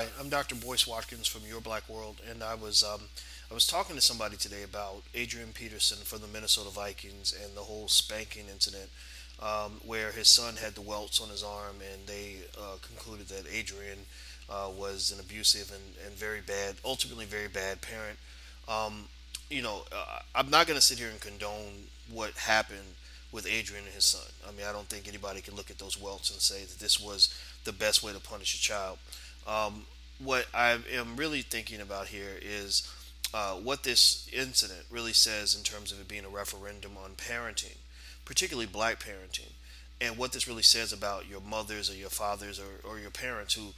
Hi, I'm Dr. Boyce Watkins from Your Black World, and I was talking to somebody today about Adrian Peterson for the Minnesota Vikings and the whole spanking incident, where his son had the welts on his arm, and they concluded that Adrian was an abusive and very bad, ultimately very bad parent. Um, I'm not going to sit here and condone what happened with Adrian and his son. I mean, I don't think anybody can look at those welts and say that this was the best way to punish a child. Um, what I am really thinking about here is what this incident really says in terms of it being a referendum on parenting, particularly black parenting, and what this really says about your mothers or your fathers or your parents who,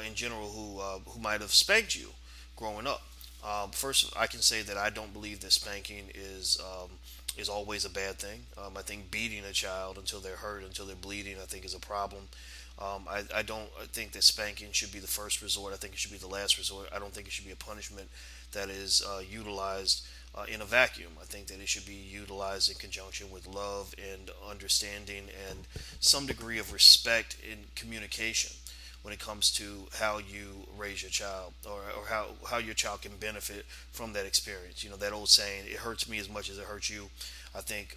in general, who might have spanked you growing up. First, I can say that I don't believe that spanking is always a bad thing. I think beating a child until they're hurt, until they're bleeding, I think is a problem. I don't think that spanking should be the first resort. I think it should be the last resort. I don't think it should be a punishment that is utilized in a vacuum. I think that it should be utilized in conjunction with love and understanding and some degree of respect in communication when it comes to how you raise your child, or how your child can benefit from that experience. You know, that old saying, it hurts me as much as it hurts you, I think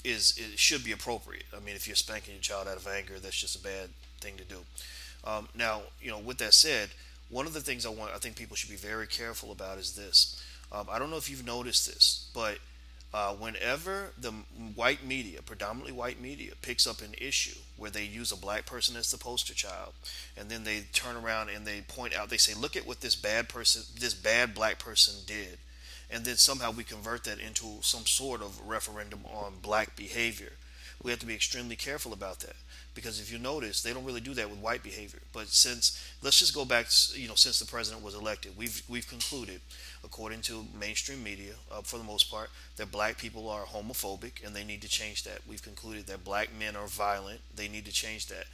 is it should be appropriate. I mean, if you're spanking your child out of anger, that's just a bad thing to do. Now, with that said, one of the things I think people should be very careful about is this. I don't know if you've noticed this, but whenever the white media, predominantly white media, picks up an issue where they use a black person as the poster child, and then they turn around and they point out, they say, "Look at what this bad person, this bad black person did," and then somehow we convert that into some sort of referendum on black behavior. We have to be extremely careful about that, because if you notice, they don't really do that with white behavior. But since, let's just go back, since the president was elected, we've concluded, according to mainstream media, for the most part, that black people are homophobic and they need to change that. We've concluded that black men are violent. They need to change that.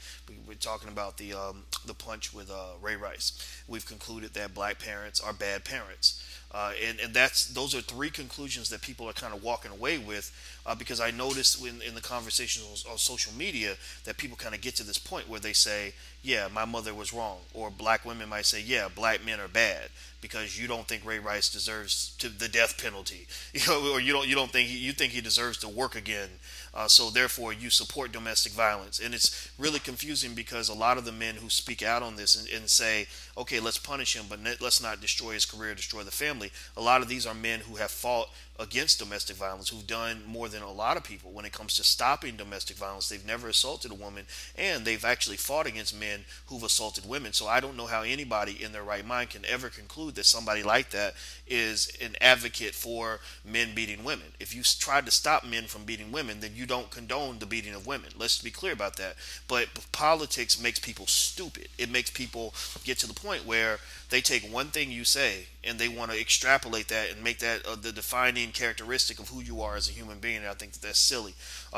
We're talking about the punch with Ray Rice. We've concluded that black parents are bad parents. And those are three conclusions that people are kind of walking away with, because I noticed in the conversations on social media that people kind of get to this point where they say, "Yeah, my mother was wrong," or black women might say, "Yeah, black men are bad because you don't think Ray Rice deserves the death penalty, or you don't think you think he deserves to work again, so therefore you support domestic violence." And it's really confusing because a lot of the men who speak out on this and say, "Okay, let's punish him, but let's not destroy his career, destroy the family." A lot of these are men who have fought against domestic violence, who've done more than a lot of people when it comes to stopping domestic violence. They've never assaulted a woman, and they've actually fought against men who've assaulted women. So I don't know how anybody in their right mind can ever conclude that somebody like that is an advocate for men beating women. If you try to stop men from beating women, then you don't condone the beating of women. Let's be clear about that. But politics makes people stupid. It makes people get to the point where they take one thing you say and they want to extrapolate that and make that the defining characteristic of who you are as a human being. And I think that's silly.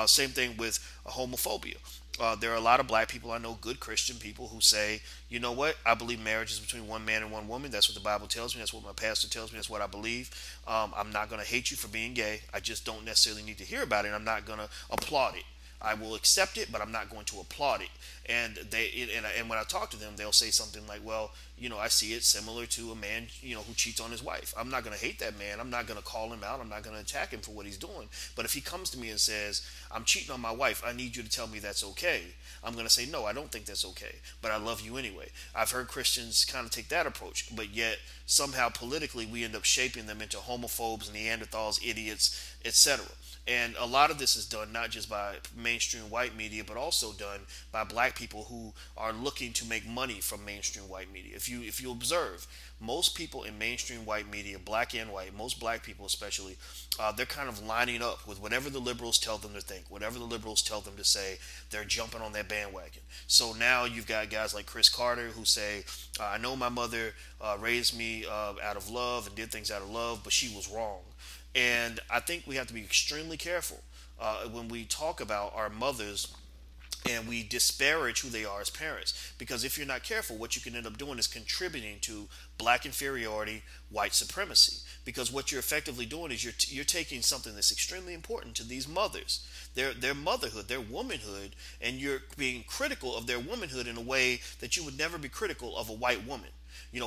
Same thing with homophobia. There are a lot of black people I know, good Christian people, who say, "You know what? I believe marriage is between one man and one woman. That's what the Bible tells me. That's what my pastor tells me. That's what I believe. I'm not going to hate you for being gay. I just don't necessarily need to hear about it. And I'm not going to applaud it. I will accept it, but I'm not going to applaud it." And and when I talk to them, they'll say something like, "Well, I see it similar to a man, who cheats on his wife. I'm not going to hate that man. I'm not going to call him out. I'm not going to attack him for what he's doing. But if he comes to me and says, 'I'm cheating on my wife, I need you to tell me that's okay,' I'm going to say, 'No, I don't think that's okay, but I love you anyway.'" I've heard Christians kind of take that approach, but yet somehow politically we end up shaping them into homophobes, Neanderthals, idiots, etc. And a lot of this is done not just by mainstream white media, but also done by black people who are looking to make money from mainstream white media. If you observe, most people in mainstream white media, black and white, most black people especially, they're kind of lining up with whatever the liberals tell them to think, whatever the liberals tell them to say. They're jumping on that bandwagon. So now you've got guys like Chris Carter who say, "I know my mother raised me out of love and did things out of love, but she was wrong." And I think we have to be extremely careful when we talk about our mothers and we disparage who they are as parents. Because if you're not careful, what you can end up doing is contributing to black inferiority, white supremacy. Because what you're effectively doing is you're taking something that's extremely important to these mothers, their motherhood, their womanhood, and you're being critical of their womanhood in a way that you would never be critical of a white woman.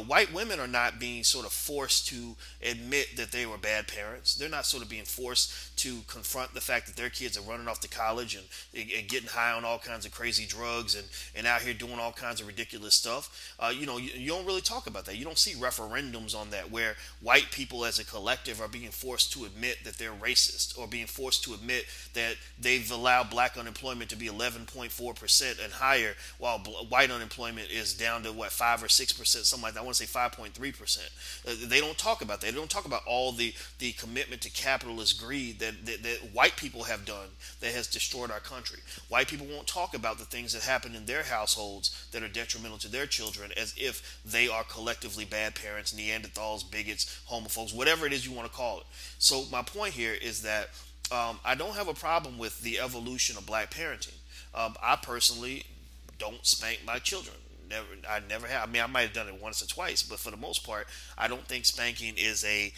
White women are not being sort of forced to admit that they were bad parents. They're not sort of being forced to confront the fact that their kids are running off to college and getting high on all kinds of crazy drugs and out here doing all kinds of ridiculous stuff. You don't really talk about that. You don't see referendums on that where white people as a collective are being forced to admit that they're racist, or being forced to admit that they've allowed black unemployment to be 11.4% and higher, while white unemployment is down to what, 5 or 6%, something like that. I want to say 5.3%. They don't talk about that. They don't talk about all the commitment to capitalist greed that white people have done that has destroyed our country. White people won't talk about the things that happen in their households that are detrimental to their children, as if they are collectively bad parents, Neanderthals, bigots, homophobes, whatever it is you want to call it. So my point here is that I don't have a problem with the evolution of black parenting. I personally don't spank my children. I never have. I mean, I might have done it once or twice, but for the most part, I don't think spanking is a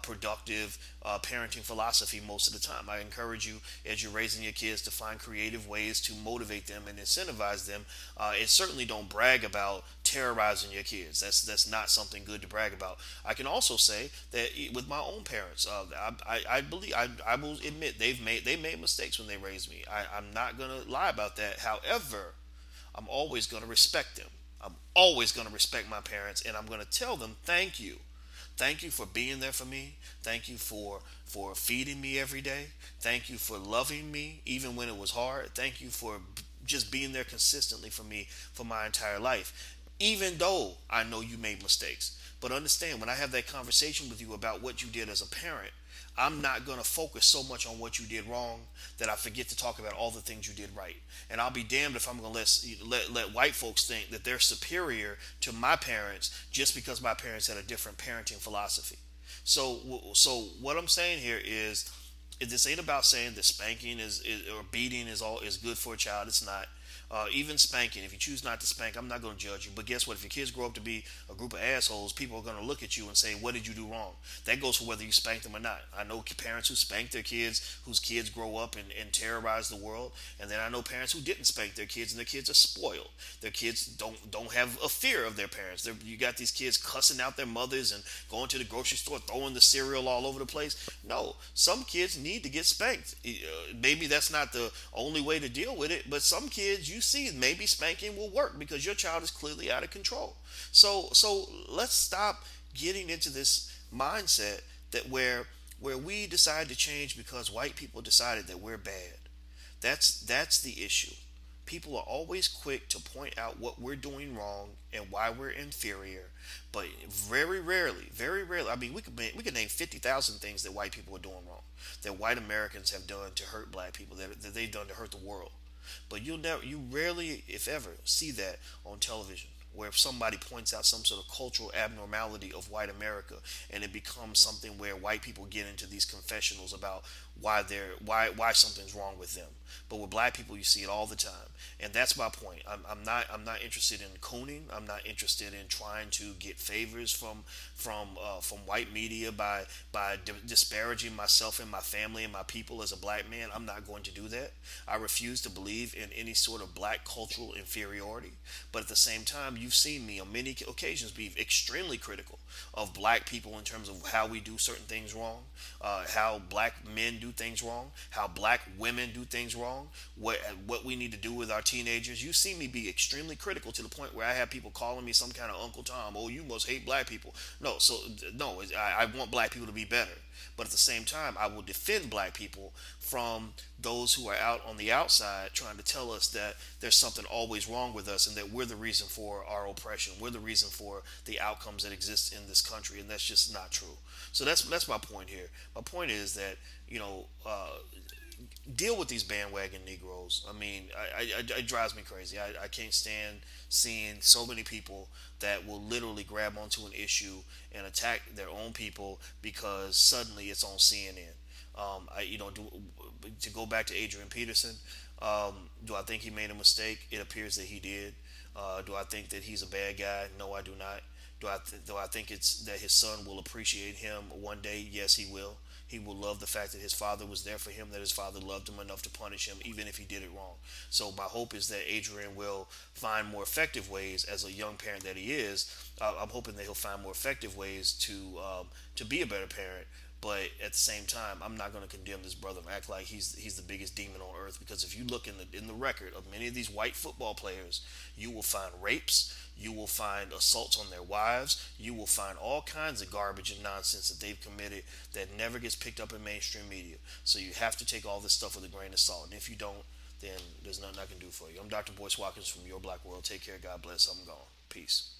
productive parenting philosophy most of the time. I encourage you, as you're raising your kids, to find creative ways to motivate them and incentivize them. And certainly don't brag about terrorizing your kids. That's not something good to brag about. I can also say that with my own parents, I believe I will admit they made mistakes when they raised me. I'm not gonna lie about that. However, I'm always going to respect them. I'm always going to respect my parents, and I'm going to tell them thank you. Thank you for being there for me. Thank you for feeding me every day. Thank you for loving me even when it was hard. Thank you for just being there consistently for me for my entire life. Even though I know you made mistakes. But understand, when I have that conversation with you about what you did as a parent, I'm not going to focus so much on what you did wrong that I forget to talk about all the things you did right. And I'll be damned if I'm going to let white folks think that they're superior to my parents just because my parents had a different parenting philosophy. So what I'm saying here is, this ain't about saying that spanking or beating is good for a child. It's not. Even spanking, if you choose not to spank, I'm not going to judge you. But guess what? If your kids grow up to be a group of assholes, people are going to look at you and say, what did you do wrong? That goes for whether you spank them or not. I know parents who spank their kids, whose kids grow up and terrorize the world. And then I know parents who didn't spank their kids, and their kids are spoiled. Their kids don't have a fear of their parents. You got these kids cussing out their mothers and going to the grocery store, throwing the cereal all over the place. No, some kids need to get spanked. Maybe that's not the only way to deal with it, but some kids, you see, maybe spanking will work because your child is clearly out of control. So let's stop getting into this mindset that where we decide to change because white people decided that we're bad. That's the issue. People are always quick to point out what we're doing wrong and why we're inferior, but very rarely. I mean, we could name 50,000 things that white people are doing wrong, that white Americans have done to hurt black people, that they've done to hurt the world. But you rarely, if ever, see that on television, where if somebody points out some sort of cultural abnormality of white America, and it becomes something where white people get into these confessionals about why something's wrong with them. But with black people, you see it all the time, and that's my point. I'm not interested in cooning. I'm not interested in trying to get favors from white media by disparaging myself and my family and my people as a black man. I'm not going to do that. I refuse to believe in any sort of black cultural inferiority. But at the same time, you've seen me on many occasions be extremely critical of black people in terms of how we do certain things wrong, how black men do things wrong, how black women do things wrong, what we need to do with our teenagers. You see me be extremely critical to the point where I have people calling me some kind of Uncle Tom. Oh, you must hate black people. No, I want black people to be better. But at the same time, I will defend black people from those who are out on the outside trying to tell us that there's something always wrong with us and that we're the reason for our oppression. We're the reason for the outcomes that exist in this country, and that's just not true. So that's my point here. My point is that deal with these bandwagon Negroes. I mean, it drives me crazy. I can't stand seeing so many people that will literally grab onto an issue and attack their own people because suddenly it's on CNN. To go back to Adrian Peterson, Do I think he made a mistake? It appears that he did. Do I think that he's a bad guy? No, I do not. Do I think it's that his son will appreciate him one day? Yes, he will. He will love the fact that his father was there for him, that his father loved him enough to punish him, even if he did it wrong. So my hope is that Adrian will find more effective ways, as a young parent that he is. I'm hoping that he'll find more effective ways to be a better parent. But at the same time, I'm not going to condemn this brother and act like he's the biggest demon on earth. Because if you look in the record of many of these white football players, you will find rapes, you will find assaults on their wives, you will find all kinds of garbage and nonsense that they've committed that never gets picked up in mainstream media. So you have to take all this stuff with a grain of salt. And if you don't, then there's nothing I can do for you. I'm Dr. Boyce Watkins from Your Black World. Take care. God bless. I'm gone. Peace.